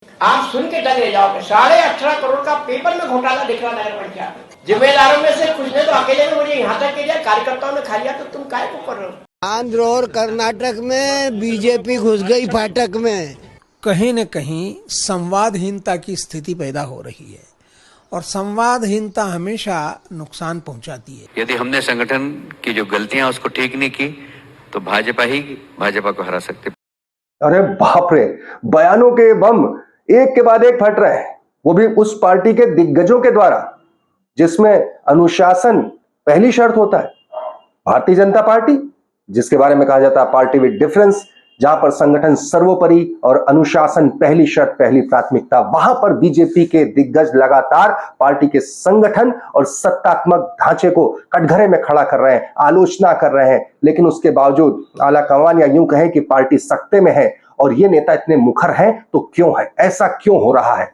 आप सुन के डरे जाओगे। 18.5 करोड़ का पेपर में घोटाला दिख रहा नगर पंचायत। जिम्मेदारों में से कुछ ने तो अकेले में मुझे यहाँ तक किया, कार्यकर्ताओं ने खा लिया, तो तुम काय को कर रहे हो। आंध्र और कर्नाटक में बीजेपी घुस गई फाटक में। कहीं न कहीं संवादहीनता की स्थिति पैदा हो रही है और संवादहीनता हमेशा नुकसान पहुंचाती है। यदि हमने संगठन की जो गलतियां उसको ठीक नहीं की तो भाजपा को हरा सकते। अरे बाप रे, बयानों के बम एक के बाद एक फट रहे हैं, वो भी उस पार्टी के दिग्गजों के द्वारा जिसमें अनुशासन पहली शर्त होता है। भारतीय जनता पार्टी, जिसके बारे में कहा जाता है पार्टी विद डिफरेंस, जहां पर संगठन सर्वोपरि और अनुशासन पहली शर्त, पहली प्राथमिकता, वहां पर बीजेपी के दिग्गज लगातार पार्टी के संगठन और सत्तात्मक ढांचे को कटघरे में खड़ा कर रहे हैं, आलोचना कर रहे हैं। लेकिन उसके बावजूद आला कमान, या यूं कहें कि पार्टी सत्ते में है और ये नेता इतने मुखर हैं, तो क्यों है, ऐसा क्यों हो रहा है?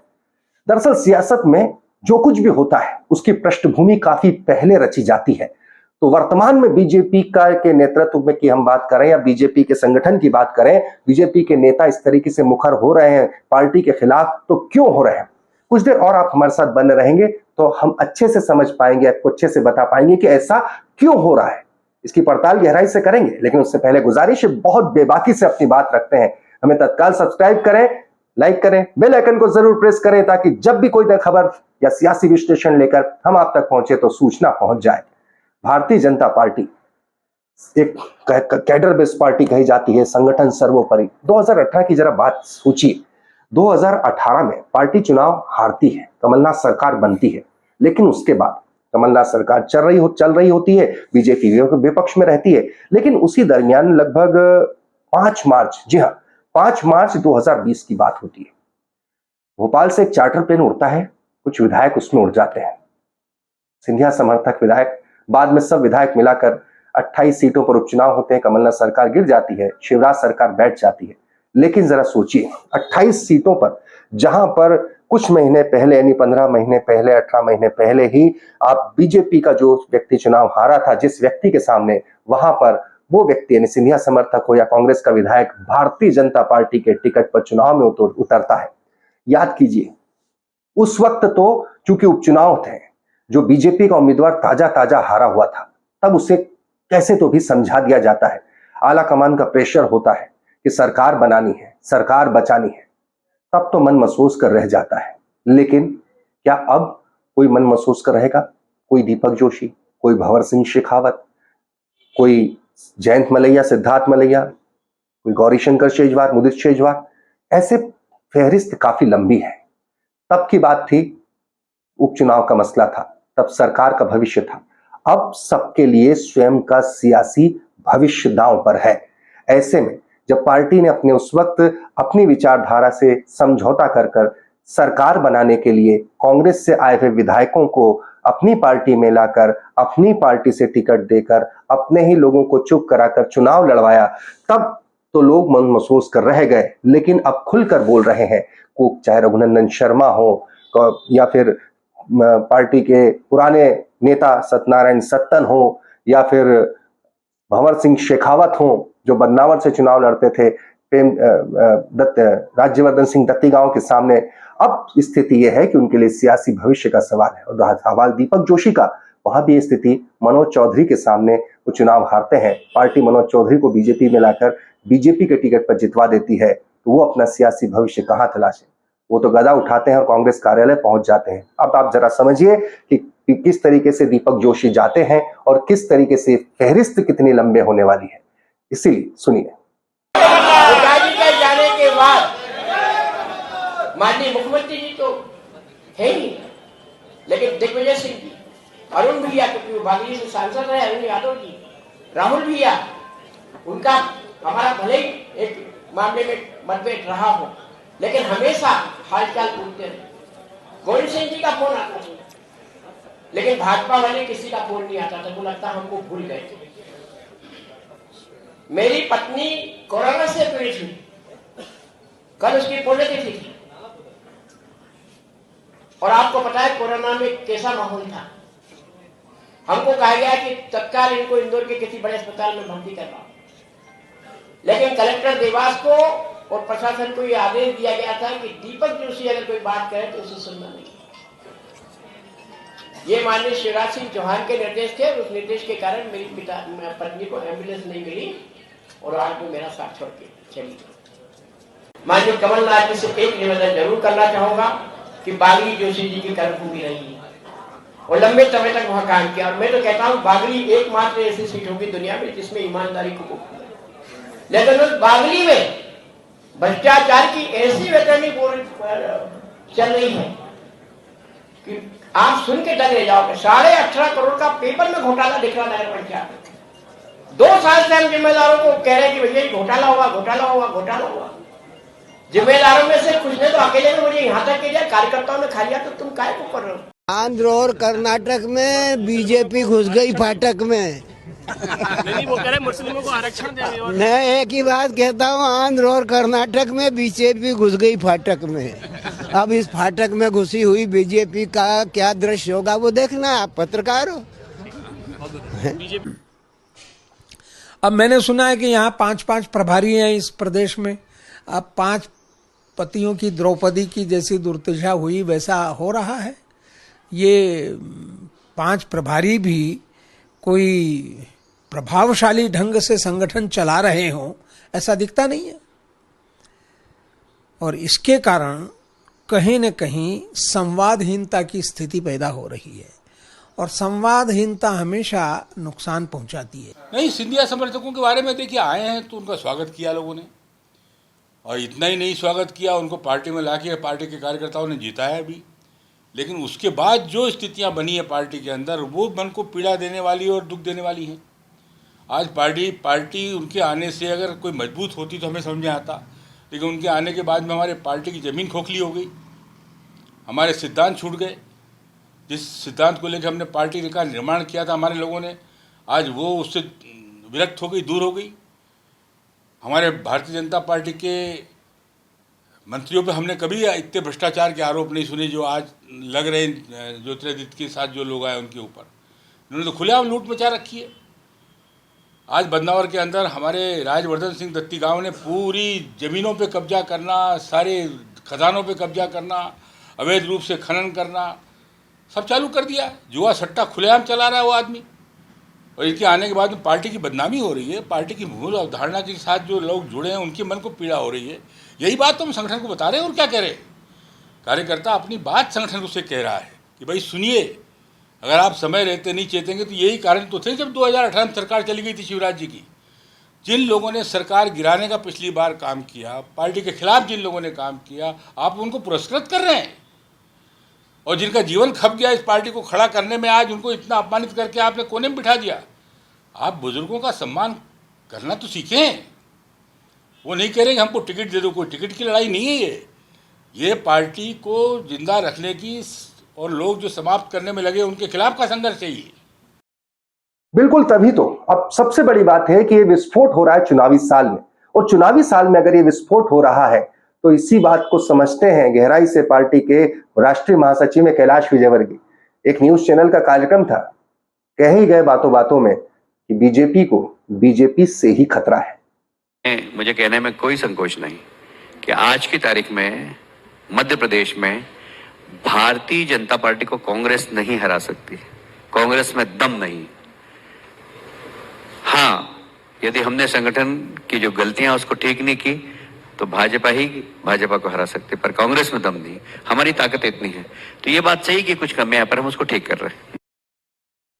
दरअसल सियासत में जो कुछ भी होता है उसकी पृष्ठभूमि काफी पहले रची जाती है। तो वर्तमान में बीजेपी का के नेतृत्व में की हम बात करें या बीजेपी के संगठन की बात करें, बीजेपी के नेता इस तरीके से मुखर हो रहे हैं पार्टी के खिलाफ, तो क्यों हो रहे हैं? कुछ देर और आप हमारे साथ बने रहेंगे तो हम अच्छे से समझ पाएंगे, आपको अच्छे से बता पाएंगे कि ऐसा क्यों हो रहा है। इसकी पड़ताल गहराई से करेंगे, लेकिन उससे पहले गुजारिश है, बहुत बेबाकी से अपनी बात रखते हैं, हमें तत्काल सब्सक्राइब करें, लाइक करें, बेल आइकन को जरूर प्रेस करें ताकि जब भी कोई नई खबर या सियासी विश्लेषण लेकर हम आप तक पहुंचे तो सूचना पहुंच जाए। भारतीय जनता पार्टी एक कैडर बेस्ड पार्टी कही जाती है, संगठन सर्वोपरि। 2018 की जरा बात सोचिए। 2018 में पार्टी चुनाव हारती है, कमलनाथ सरकार बनती है, लेकिन उसके बाद कमलनाथ सरकार चल रही होती है, बीजेपी विपक्ष में रहती है। लेकिन उसी दरमियान लगभग 5 मार्च, जी हाँ 5 मार्च 2020 की बात होती है। भोपाल से एक चार्टर प्लेन उड़ता है, कुछ विधायक उसमें उड़ जाते हैं, सिंधिया समर्थक विधायक। बाद में सब विधायक मिलाकर 28 सीटों पर उपचुनाव होते हैं, कमलनाथ सरकार गिर जाती है, शिवराज सरकार बैठ जाती है। लेकिन जरा सोचिए, 28 सीटों पर, जहां पर कुछ महीने पहले यानी 15 महीने पहले, 18 महीने पहले ही आप बीजेपी का जो व्यक्ति चुनाव हारा था, जिस व्यक्ति के सामने, वहां पर वो व्यक्ति यानी सिंधिया समर्थक हो या कांग्रेस का विधायक भारतीय जनता पार्टी के टिकट पर चुनाव में उतरता है। याद कीजिए, उस वक्त तो चूंकि उपचुनाव थे, जो बीजेपी का उम्मीदवार ताजा हारा हुआ था, तब उसे कैसे तो भी समझा दिया जाता है। आला कमान का प्रेशर होता है कि सरकार बनानी है, सरकार बचानी है, तब तो मन महसूस कर रह जाता है। लेकिन क्या अब कोई मन महसूस कर रहेगा? कोई दीपक जोशी, कोई भंवर सिंह शेखावत, कोई जयंत मलैया, सिद्धार्थ मलैया, कोई गौरीशंकर शेजवार, मुदित शेजवार, ऐसे फहरिस्त काफी लंबी है। तब की बात थी, उपचुनाव का मसला था, तब सरकार का भविष्य था। अब सबके लिए स्वयं का सियासी भविष्य दांव पर है। ऐसे में जब पार्टी ने अपने उस वक्त अपनी विचारधारा से समझौता कर सरकार बनाने के लिए कांग्रेस से आए हुए विधायकों को अपनी पार्टी में लाकर, अपनी पार्टी से टिकट देकर, अपने ही लोगों को चुप कराकर चुनाव लड़वाया, तब तो लोग मन महसूस कर रह गए। लेकिन अब खुलकर बोल रहे हैं, को चाहे रघुनंदन शर्मा हो या फिर पार्टी के पुराने नेता सत्यनारायण सत्तन हो या फिर भंवर सिंह शेखावत हो, जो बदनावर से चुनाव लड़ते थे, राज्यवर्धन सिंह दत्तीगांव के सामने। अब स्थिति यह है कि उनके लिए सियासी भविष्य का सवाल है। और सवाल दीपक जोशी का, वहां भी स्थिति मनोज चौधरी के सामने, वो चुनाव हारते हैं, पार्टी मनोज चौधरी को बीजेपी में लाकर बीजेपी के टिकट पर जितवा देती है, तो वो अपना सियासी भविष्य कहां तलाशे? वो तो गदा उठाते हैं और कांग्रेस कार्यालय पहुंच जाते हैं। अब आप जरा समझिए कि किस तरीके से दीपक जोशी जाते हैं और किस तरीके से फहरिस्त कितनी लंबे होने वाली है। इसीलिए सुनिए। जाने के बाद माननीय मुख्यमंत्री जी तो है ही, लेकिन दिग्विजय सिंह जी, अरुण भैया, क्योंकि बागी से सांसद है, अरुण यादव जी, राहुल भैया, उनका हमारा भले ही एक मामले में मतभेद रहा हो, लेकिन हमेशा हालचाल पूछते रहे। गौरी सिंह जी का फोन आता था, लेकिन भाजपा वाले किसी का फोन नहीं आता था, वो लगता हमको भूल गए थे। मेरी पत्नी कोरोना से पीड़ित हुई, कल उसकी पुण्यतिथि थी, और आपको पता है कोरोना में कैसा माहौल था। हमको कहा गया कि तत्काल इनको इंदौर के किसी बड़े अस्पताल में भर्ती करवाओ, लेकिन कलेक्टर देवास को और प्रशासन को ये आदेश दिया गया था कि दीपक जोशी अगर कोई बात करे तो उसे सुनना नहीं। ये माननीय शिवराज सिंह चौहान के निर्देश थे, उस निर्देश के कारण मेरी पत्नी को एम्बुलेंस नहीं मिली और आज वो मेरा साथ छोड़ के चली। माननीय कमलनाथ जी से एक निवेदन जरूर करना चाहूंगा कि बागली जोशी जी की कर्मभूमि रही और लंबे समय तक वहां काम किया। और मैं तो कहता हूं बागली एकमात्र ऐसी सीट होगी दुनिया में जिसमें ईमानदारी को, लेकिन उस बागली में भ्रष्टाचार की ऐसी वेतरनी चल रही है कि आप सुन के डर जाओगे। 18.5 करोड़ का पेपर में घोटाला दिख रहा नगर पंचायत। 2 साल से हम जिम्मेदारों को कह रहे हैं कि भैया घोटाला हुआ, घोटाला हुआ, घोटाला हुआ। जिम्मेदारों में से कुछ ने तो अकेले में मुझे यहाँ तक किया, कार्यकर्ताओं ने खा लिया, तो तुम काय को कर रहे हो? आंध्र और कर्नाटक में बीजेपी घुस गई फाटक में। नहीं, वो कह रहे मुस्लिमों को आरक्षण देंगे। और मैं एक ही बात कहता हूँ, आंध्र और कर्नाटक में बीजेपी घुस गई फाटक में। अब इस फाटक में घुसी हुई बीजेपी का क्या दृश्य होगा वो देखना, आप पत्रकार हो। अब मैंने सुना है कि यहाँ 5-5 प्रभारी हैं इस प्रदेश में। अब 5 पतियों की द्रौपदी की जैसी दुर्दशा हुई वैसा हो रहा है। ये 5 प्रभारी भी कोई प्रभावशाली ढंग से संगठन चला रहे हों ऐसा दिखता नहीं है। और इसके कारण कहीं न कहीं संवादहीनता की स्थिति पैदा हो रही है और संवादहीनता हमेशा नुकसान पहुंचाती है। नहीं, सिंधिया समर्थकों के बारे में देखिए, आए हैं तो उनका स्वागत किया लोगों ने, और इतना ही नहीं स्वागत किया, उनको पार्टी में लाके पार्टी के कार्यकर्ताओं ने जिताया भी। लेकिन उसके बाद जो स्थितियां बनी है पार्टी के अंदर, वो मन को पीड़ा देने वाली और दुख देने वाली हैं। आज पार्टी उनके आने से अगर कोई मजबूत होती तो हमें समझ में आता, लेकिन उनके आने के बाद में हमारे पार्टी की ज़मीन खोखली हो गई, हमारे सिद्धांत छूट गए। जिस सिद्धांत को लेकर हमने पार्टी का निर्माण किया था हमारे लोगों ने, आज वो उससे विरक्त हो गई, दूर हो गई। हमारे भारतीय जनता पार्टी के मंत्रियों पे हमने कभी इतने भ्रष्टाचार के आरोप नहीं सुने जो आज लग रहे हैं ज्योतिरादित्य के साथ जो लोग आए उनके ऊपर। उन्होंने तो खुलेआम लूट मचा रखी है। आज बदनावर के अंदर हमारे राजवर्धन सिंह दत्ती गांव ने पूरी ज़मीनों पे कब्जा करना, सारे खजानों पे कब्जा करना, अवैध रूप से खनन करना सब चालू कर दिया। जुआ सट्टा खुलेआम चला रहा है वो आदमी, और इनके आने के बाद में पार्टी की बदनामी हो रही है। पार्टी की मूल अवधारणा के साथ जो लोग जुड़े हैं उनके मन को पीड़ा हो रही है। यही बात तो हम संगठन को बता रहे हैं। और क्या कह रहे हैं? कार्यकर्ता अपनी बात संगठन को से कह रहा है कि भाई सुनिए, अगर आप समय रहते नहीं चेतेंगे तो यही कारण तो थे जब 2018 में सरकार चली गई थी शिवराज जी की। जिन लोगों ने सरकार गिराने का पिछली बार काम किया, पार्टी के खिलाफ जिन लोगों ने काम किया, आप उनको पुरस्कृत कर रहे हैं। और जिनका जीवन खप गया इस पार्टी को खड़ा करने में, आज उनको इतना अपमानित करके आपने कोने में बिठा दिया। आप बुजुर्गों का सम्मान करना तो सीखें। वो नहीं कह रहे कि हमको टिकट दे दो, कोई टिकट की लड़ाई नहीं है ये पार्टी को जिंदा रखने की और लोग जो समाप्त करने में लगे उनके खिलाफ का संघर्ष है ये। बिल्कुल, तभी तो अब सबसे बड़ी बात है कि ये विस्फोट हो रहा है चुनावी साल में, और चुनावी साल में अगर ये विस्फोट हो रहा है तो इसी बात को समझते हैं गहराई से पार्टी के राष्ट्रीय महासचिव में कैलाश विजयवर्गीय। एक न्यूज चैनल का कार्यक्रम था, कह ही गए बातों बातों में कि बीजेपी को बीजेपी से ही खतरा है। मुझे कहने में कोई संकोच नहीं कि आज की तारीख में मध्य प्रदेश में भारतीय जनता पार्टी को कांग्रेस नहीं हरा सकती। कांग्रेस में दम नहीं। हाँ, यदि हमने संगठन की जो गलतियां उसको ठीक नहीं की तो भाजपा को हरा सकते, पर कांग्रेस में दम नहीं। हमारी ताकत इतनी है। तो ये बात सही कि कुछ कमियां हैं, पर हम उसको ठीक कर रहे हैं।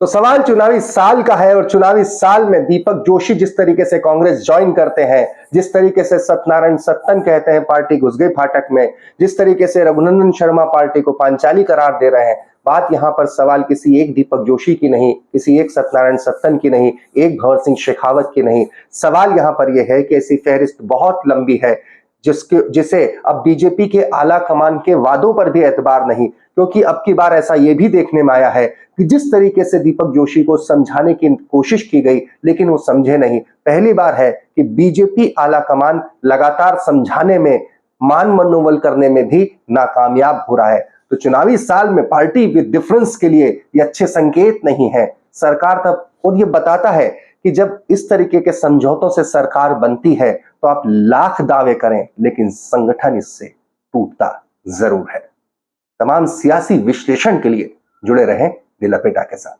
तो सवाल चुनावी साल का है, और चुनावी साल में दीपक जोशी जिस तरीके से कांग्रेस ज्वाइन करते हैं, जिस तरीके से सत्यनारायण सत्तन कहते हैं पार्टी घुस गई फाटक में, जिस तरीके से रघुनंदन शर्मा पार्टी को पांचाली करार दे रहे हैं, बात यहां पर सवाल किसी एक दीपक जोशी की नहीं, किसी एक सत्यनारायण सत्तन की नहीं, एक भंवर सिंह शेखावत की नहीं। सवाल यहां पर यह है कि ऐसी फहरिस्त बहुत लंबी है जिसे अब बीजेपी के आला कमान के वादों पर भी एतबार नहीं, क्योंकि अब की बार ऐसा यह भी देखने में आया है कि जिस तरीके से दीपक जोशी को समझाने की कोशिश की गई लेकिन वो समझे नहीं। पहली बार है कि बीजेपी आला कमान लगातार समझाने में, मान मनोबल करने में भी नाकामयाब हो रहा है। तो चुनावी साल में पार्टी विद डिफरेंस के लिए ये अच्छे संकेत नहीं है। सरकार तब खुद ये बताता है कि जब इस तरीके के समझौतों से सरकार बनती है तो आप लाख दावे करें, लेकिन संगठन इससे टूटता जरूर है। तमाम सियासी विश्लेषण के लिए जुड़े रहें दी लपेटा के साथ।